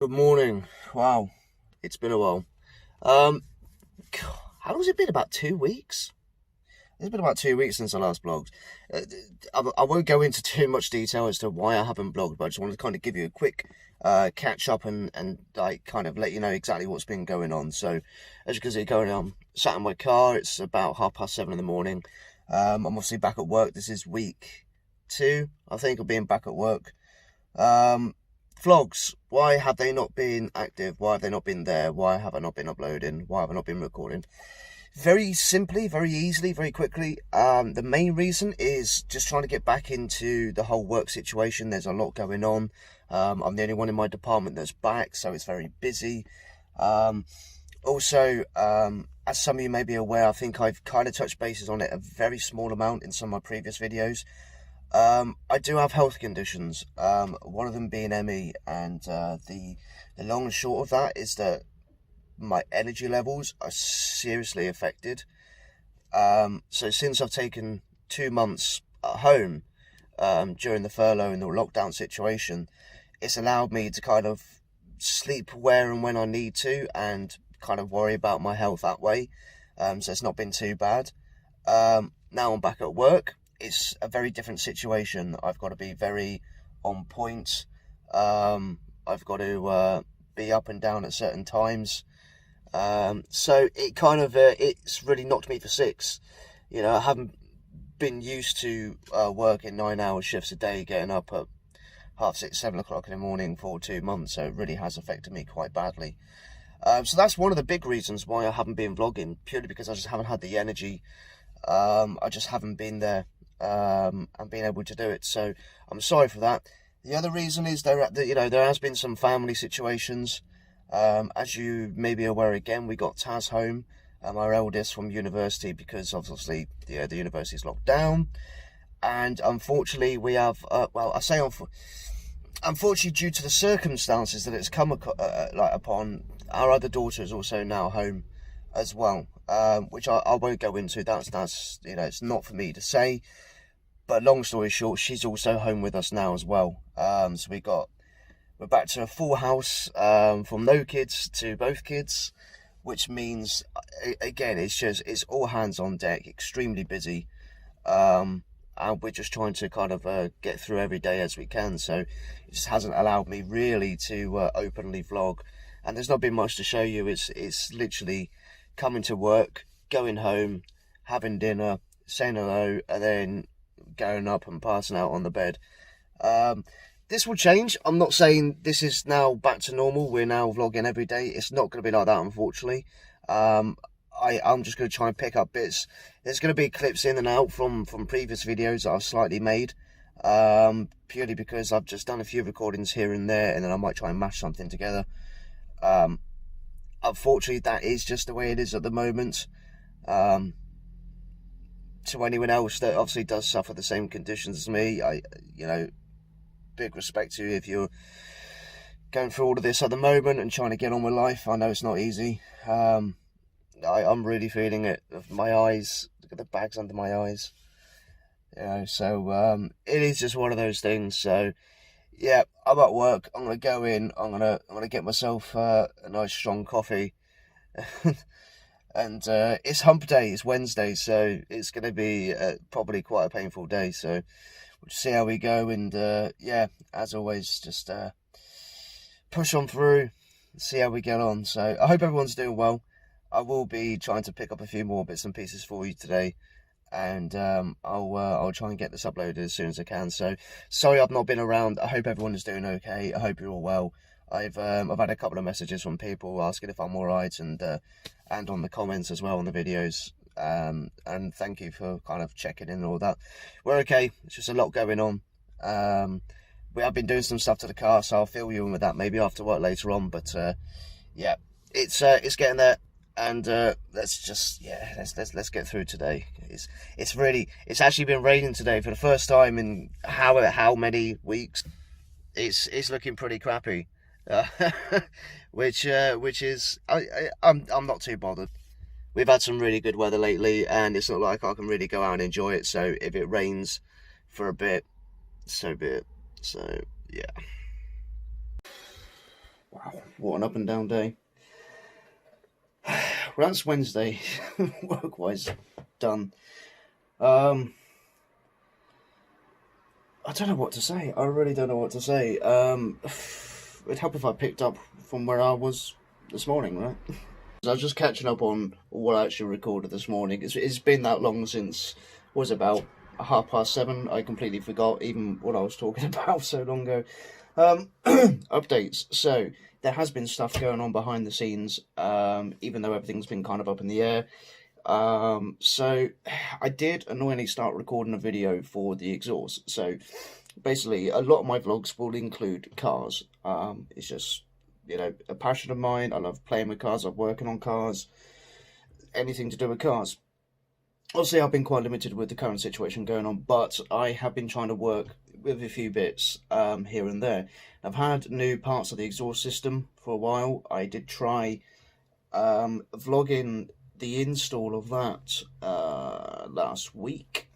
Good morning. Wow, it's been a while. Um, how long has it been? About 2 weeks? It's been about 2 weeks since I last blogged. Uh, I won't go into too much detail as to why I haven't blogged, but I just wanted to kind of give you a quick catch up and like kind of let you know exactly what's been going on. So, as you can see, going on, sat in my car. It's about 7:30 in the morning. I'm obviously back at work. This is week 2, I think, of being back at work. Um, Vlogs, why have they not been active? Why have they not been there? Why have I not been uploading? Why have I not been recording? Very simply, very easily, very quickly. The main reason is just trying to get back into the whole work situation. There's a lot going on. I'm the only one in my department that's back, so it's very busy. Also, as some of you may be aware, I think I've kind of touched bases on it a very small amount in some of my previous videos. I do have health conditions, one of them being ME, and the long and short of that is that my energy levels are seriously affected. So since I've taken 2 months at home during the furlough and the lockdown situation, it's allowed me to kind of sleep where and when I need to and kind of worry about my health that way. So it's not been too bad. Now I'm back at work. It's a very different situation. I've got to be very on point. I've got to be up and down at certain times. So it kind of it's really knocked me for six. You know, I haven't been used to working 9-hour shifts a day, getting up at 6:30, 7 o'clock in the morning for 2 months. So it really has affected me quite badly. So that's one of the big reasons why I haven't been vlogging, purely because I just haven't had the energy. I just haven't been there and been able to do it. So I'm sorry for that. The other reason is there has been some family situations. As you may be aware, again, we got Taz home, our eldest, from university, because obviously the university's locked down, and unfortunately we have unfortunately, due to the circumstances that it's come upon, our other daughter is also now home as well, which I won't go into. That's it's not for me to say, but long story short, she's also home with us now as well. So we're back to a full house, from no kids to both kids, which means, again, it's all hands on deck, extremely busy, and we're just trying to kind of get through every day as we can. So it just hasn't allowed me really to openly vlog, and there's not been much to show you. It's literally coming to work, going home, having dinner, saying hello, and then going up and passing out on the bed. This will change. I'm not saying this is now back to normal. We're now vlogging every day. It's not going to be like that, unfortunately. I'm just going to try and pick up bits. There's going to be clips in and out from previous videos that I've slightly made, purely because I've just done a few recordings here and there, and then I might try and mash something together. Unfortunately, that is just the way it is at the moment. To anyone else that obviously does suffer the same conditions as me, big respect to you if you're going through all of this at the moment and trying to get on with life. I know it's not easy. I'm really feeling it. My eyes, look at the bags under my eyes. So it is just one of those things. So yeah, I'm at work. I'm gonna go in. I'm gonna get myself a nice strong coffee. And it's hump day. It's Wednesday, so it's gonna be probably quite a painful day. So we'll see how we go, and yeah, as always, just push on through, see how we get on. So I hope everyone's doing well. I will be trying to pick up a few more bits and pieces for you today, and I'll try and get this uploaded as soon as I can. So sorry I've not been around. I hope everyone is doing okay. I hope you're all well. I've had a couple of messages from people asking if I'm alright, and on the comments as well on the videos. And thank you for kind of checking in and all that. We're okay. It's just a lot going on. We have been doing some stuff to the car, so I'll fill you in with that maybe after work later on. But yeah, it's getting there, and let's get through today. It's actually been raining today for the first time in how many weeks. It's looking pretty crappy, which is I'm not too bothered. We've had some really good weather lately, and it's not like I can really go out and enjoy it. So if it rains for a bit, so be it. So yeah. Wow. What an up and down day. Well, that's Wednesday. Work-wise, done. I don't know what to say. I really don't know what to say. It'd help if I picked up from where I was this morning, right? I was just catching up on what I actually recorded this morning. It's been that long since, was about 7:30. I completely forgot even what I was talking about so long ago. Updates. So there has been stuff going on behind the scenes, even though everything's been kind of up in the air. So I did annoyingly start recording a video for the exhaust. So basically, a lot of my vlogs will include cars. It's just, you know, a passion of mine. I love playing with cars. I'm working on cars. Anything to do with cars. Obviously, I've been quite limited with the current situation going on, but I have been trying to work with a few bits here and there. I've had new parts of the exhaust system for a while. I did try vlogging the install of that last week,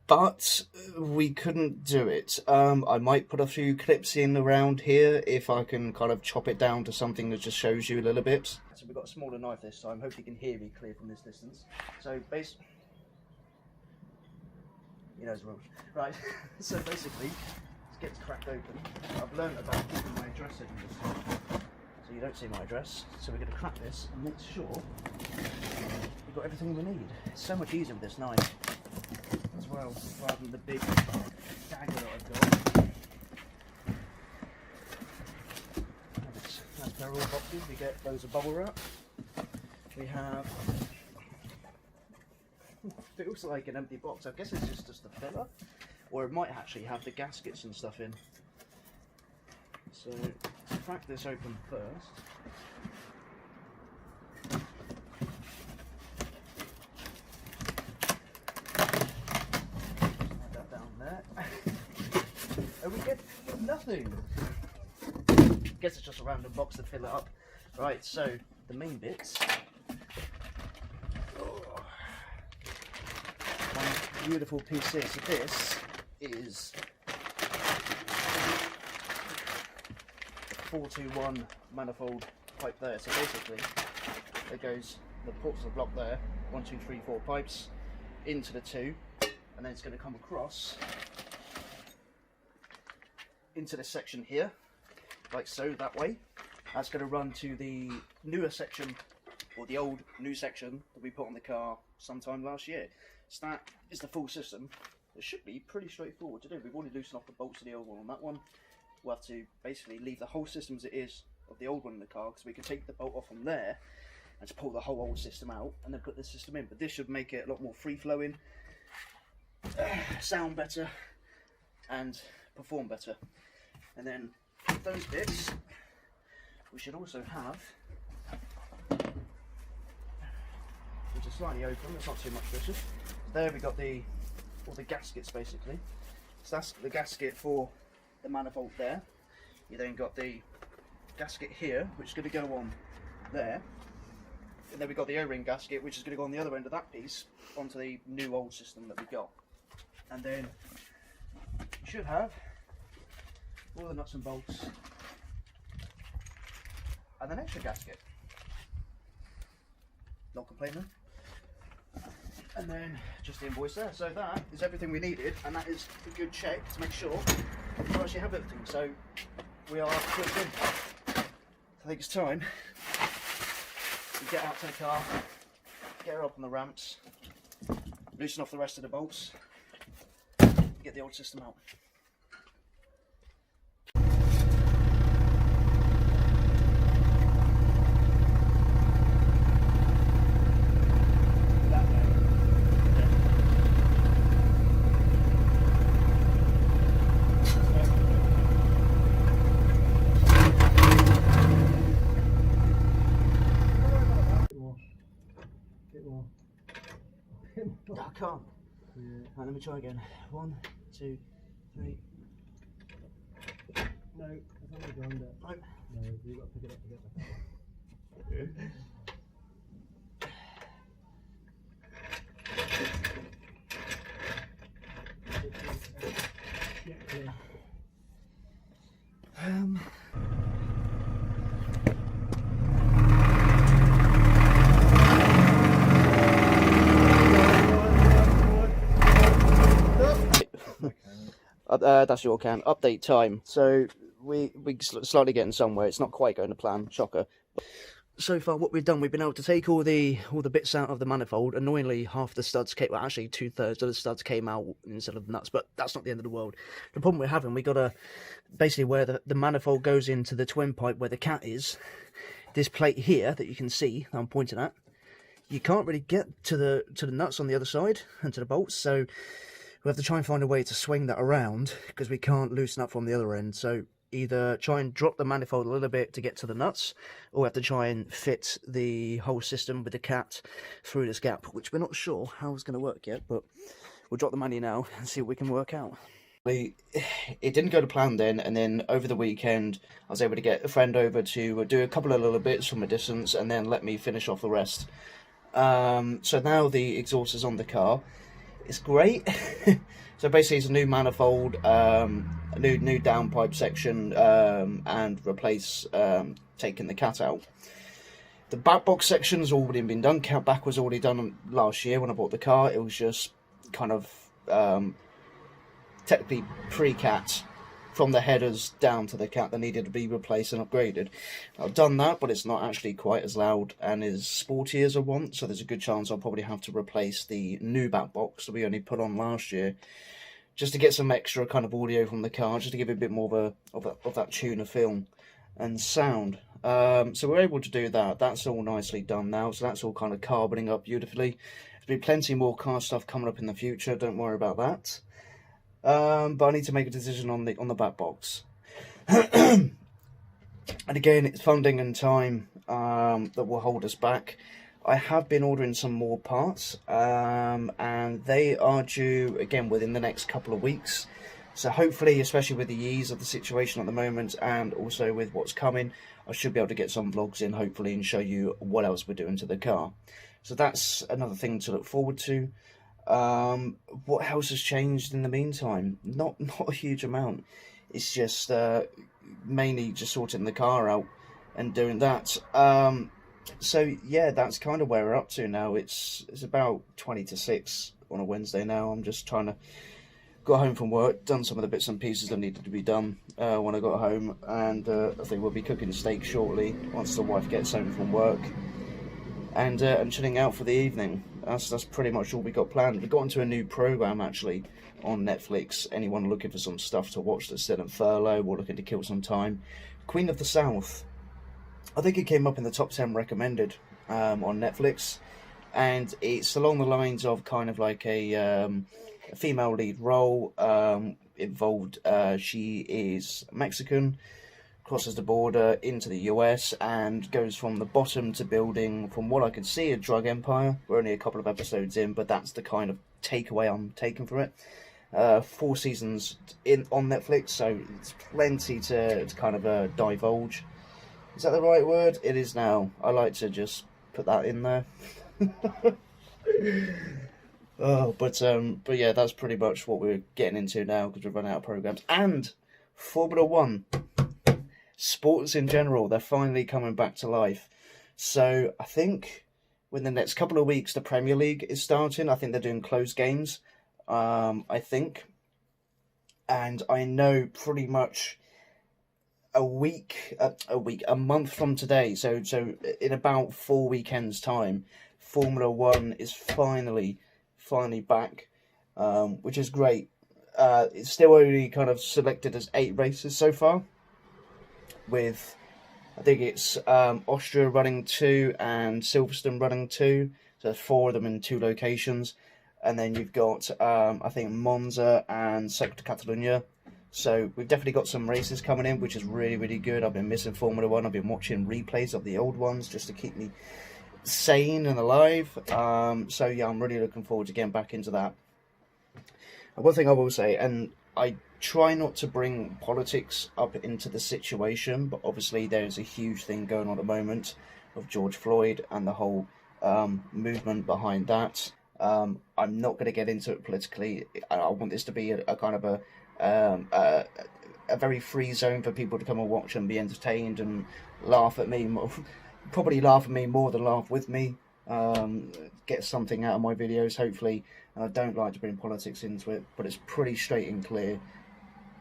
but we couldn't do it. I might put a few clips in around here if I can kind of chop it down to something that just shows you a little bit. So we've got a smaller knife this time. Hope you can hear me clear from this distance. So basically, you know, right. So basically, this gets cracked open. I've learned about keeping my address in this, so you don't see my address. So we're going to crack this and make sure we've got everything we need. It's so much easier with this knife as well, rather than the big dagger that I've got. That's our all boxes. We get loads of bubble wrap. We have, feels like an empty box. I guess it's just a filler, or it might actually have the gaskets and stuff in. So let's crack this open first. Add that down there. And we get nothing. Guess it's just a random box to fill it up. Right, so the main bits. Oh, one beautiful piece here. So this is 421 manifold pipe there. So basically, there goes the ports of the block there. 1, 2, 3, 4 pipes into the 2, and then it's going to come across into this section here, like so, that way. That's going to run to the newer section, or the old new section that we put on the car sometime last year. So that is the full system. It should be pretty straightforward to do. We've already loosened off the bolts of the old one on that one. We'll have to basically leave the whole system as it is of the old one in the car, because we can take the bolt off from there and just pull the whole old system out and then put this system in. But this should make it a lot more free-flowing, sound better, and perform better. And then those bits, we should also have, which is slightly open, it's not too much pressure. There we got all the gaskets basically. So that's the gasket for the manifold there. You then got the gasket here, which is going to go on there. And then we got the O-ring gasket, which is going to go on the other end of that piece onto the new old system that we got. And then you should have all the nuts and bolts and an extra gasket. Not complaining. And then just the invoice there. So that is everything we needed, and that is a good check to make sure we actually have everything. So we are switched in. I think it's time to get out to the car, get her up on the ramps, loosen off the rest of the bolts, get the old system out. I can't. Right, let me try again. 1, 2, 3. No, I think we're going there. No. No, you've got to pick it up to get back up. that's your can. Update time. So we slightly getting somewhere. It's not quite going to plan. Shocker. So far, what we've done, we've been able to take all the bits out of the manifold. Annoyingly, half the studs came. Well, actually, 2/3 of the studs came out instead of the nuts. But that's not the end of the world. The problem we're having, we got to basically where the manifold goes into the twin pipe where the cat is. This plate here that you can see, that I'm pointing at, you can't really get to the nuts on the other side and to the bolts. So we have to try and find a way to swing that around because we can't loosen up from the other end. So either try and drop the manifold a little bit to get to the nuts, or we have to try and fit the whole system with the cat through this gap, which we're not sure how it's going to work yet, but we'll drop the money now and see what we can work out. It didn't go to plan then, and then over the weekend I was able to get a friend over to do a couple of little bits from a distance and then let me finish off the rest. So now the exhaust is on the car. It's great. So basically it's a new manifold, a new downpipe section, and replace taking the cat out. The back box section's already been done. Cat back was already done last year when I bought the car. It was just kind of technically pre-cat from the headers down to the cat that needed to be replaced and upgraded. I've done that, but it's not actually quite as loud and as sporty as I want, so there's a good chance I'll probably have to replace the new back box that we only put on last year, just to get some extra kind of audio from the car, just to give it a bit more of that tuner feel and sound. So we're able to do that. That's all nicely done now, so that's all kind of carboning up beautifully. There's been plenty more car stuff coming up in the future, don't worry about that. But I need to make a decision on the back box. And again, it's funding and time that will hold us back. I have been ordering some more parts, and they are due again within the next couple of weeks. So hopefully, especially with the ease of the situation at the moment and also with what's coming, I should be able to get some vlogs in hopefully and show you what else we're doing to the car. So that's another thing to look forward to. What else has changed in the meantime? Not a huge amount. It's just mainly just sorting the car out and doing that. So yeah, that's kind of where we're up to now. It's about 20 to 6 on a Wednesday now. I'm just trying to got home from work, done some of the bits and pieces that needed to be done when I got home, and I think we'll be cooking steak shortly once the wife gets home from work, and chilling out for the evening. That's pretty much all we got planned. We got into a new program actually on Netflix. Anyone looking for some stuff to watch that's still in furlough or looking to kill some time, Queen of the South. I think it came up in the top 10 recommended on Netflix, and it's along the lines of kind of like a female lead role involved. She is Mexican, crosses the border into the US and goes from the bottom to building, from what I can see, a drug empire. We're only a couple of episodes in, but that's the kind of takeaway I'm taking from it. 4 seasons on Netflix, so it's plenty to kind of divulge. Is that the right word? It is now. I like to just put that in there. But yeah, that's pretty much what we're getting into now because we've run out of programs. And Formula 1. Sports in general, they're finally coming back to life. So I think within the next couple of weeks, the Premier League is starting. I think they're doing closed games, I think. And I know pretty much a month from today, so in about 4 weekends' time, Formula 1 is finally back, which is great. It's still only kind of selected as 8 races so far, with I think it's Austria running 2 and Silverstone running 2, so there's 4 of them in 2 locations, and then you've got I think Monza and Sector Catalunya. So we've definitely got some races coming in, which is really good. I've been missing Formula 1. I've been watching replays of the old ones just to keep me sane and alive. So yeah, I'm really looking forward to getting back into that. And one thing I will say, and I try not to bring politics up into the situation, but obviously there's a huge thing going on at the moment of George Floyd and the whole movement behind that. I'm not going to get into it politically. I want this to be a kind of a very free zone for people to come and watch and be entertained and laugh at me. Probably laugh at me more than laugh with me. Get something out of my videos, hopefully. And I don't like to bring politics into it, but it's pretty straight and clear.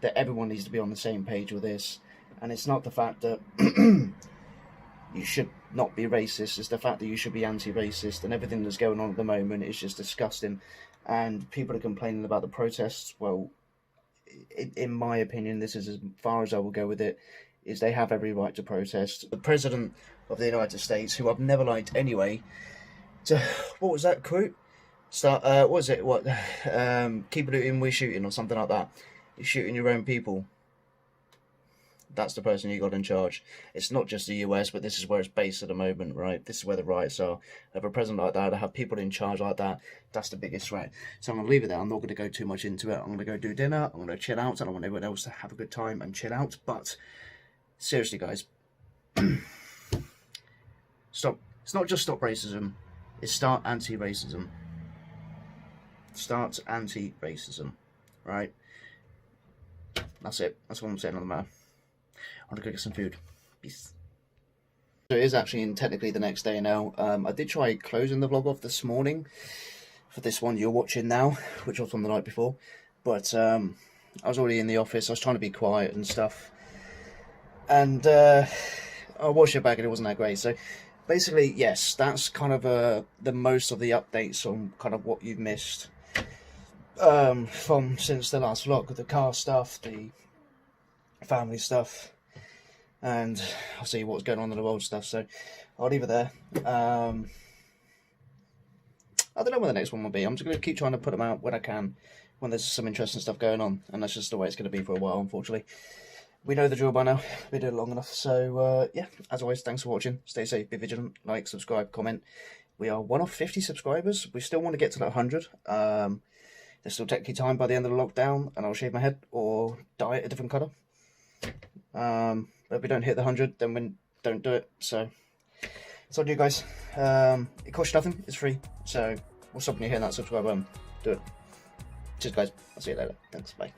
that everyone needs to be on the same page with this, and it's not the fact that you should not be racist, it's the fact that you should be anti-racist, and everything that's going on at the moment is just disgusting. And people are complaining about the protests. Well, in my opinion, this is as far as I will go with it, is they have every right to protest. The President of the United States, who I've never liked anyway, what was that quote? What was it? Keep looting, we're shooting, or something like that. You're shooting your own people. That's the person you got in charge. It's not just the US, but this is where it's based at the moment, right? This is where the riots are. Have a president like that, to have people in charge like that, that's the biggest threat. So I'm going to leave it there. I'm not going to go too much into it. I'm going to go do dinner. I'm going to chill out. I don't want everyone else to have a good time and chill out. But seriously, guys, stop. It's not just stop racism. It's start anti-racism. Start anti-racism, right? That's it. That's what I'm saying on the matter. I'm gonna go get some food. Peace. So it is actually technically the next day now. I did try closing the vlog off this morning for this one you're watching now, which was from the night before. But I was already in the office. I was trying to be quiet and stuff. And I watched it back and it wasn't that great. So basically, yes, that's kind of the most of the updates on kind of what you've missed from since the last vlog. The car stuff, the family stuff, and I'll see what's going on in the world stuff. So I'll leave it there. I don't know when the next one will be. I'm just going to keep trying to put them out when I can, when there's some interesting stuff going on, and that's just the way it's going to be for a while, unfortunately. We know the drill by now. We did it long enough. So yeah, as always, thanks for watching. Stay safe, be vigilant, like, subscribe, comment. We are one of 50 subscribers. We still want to get to that 100. There's still technically time by the end of the lockdown, and I'll shave my head or dye it a different colour. But if we don't hit the 100, then we don't do it. So it's on you guys. It costs you nothing. It's free. So what's stopping you hitting that subscribe button? Do it. Cheers, guys. I'll see you later. Thanks. Bye.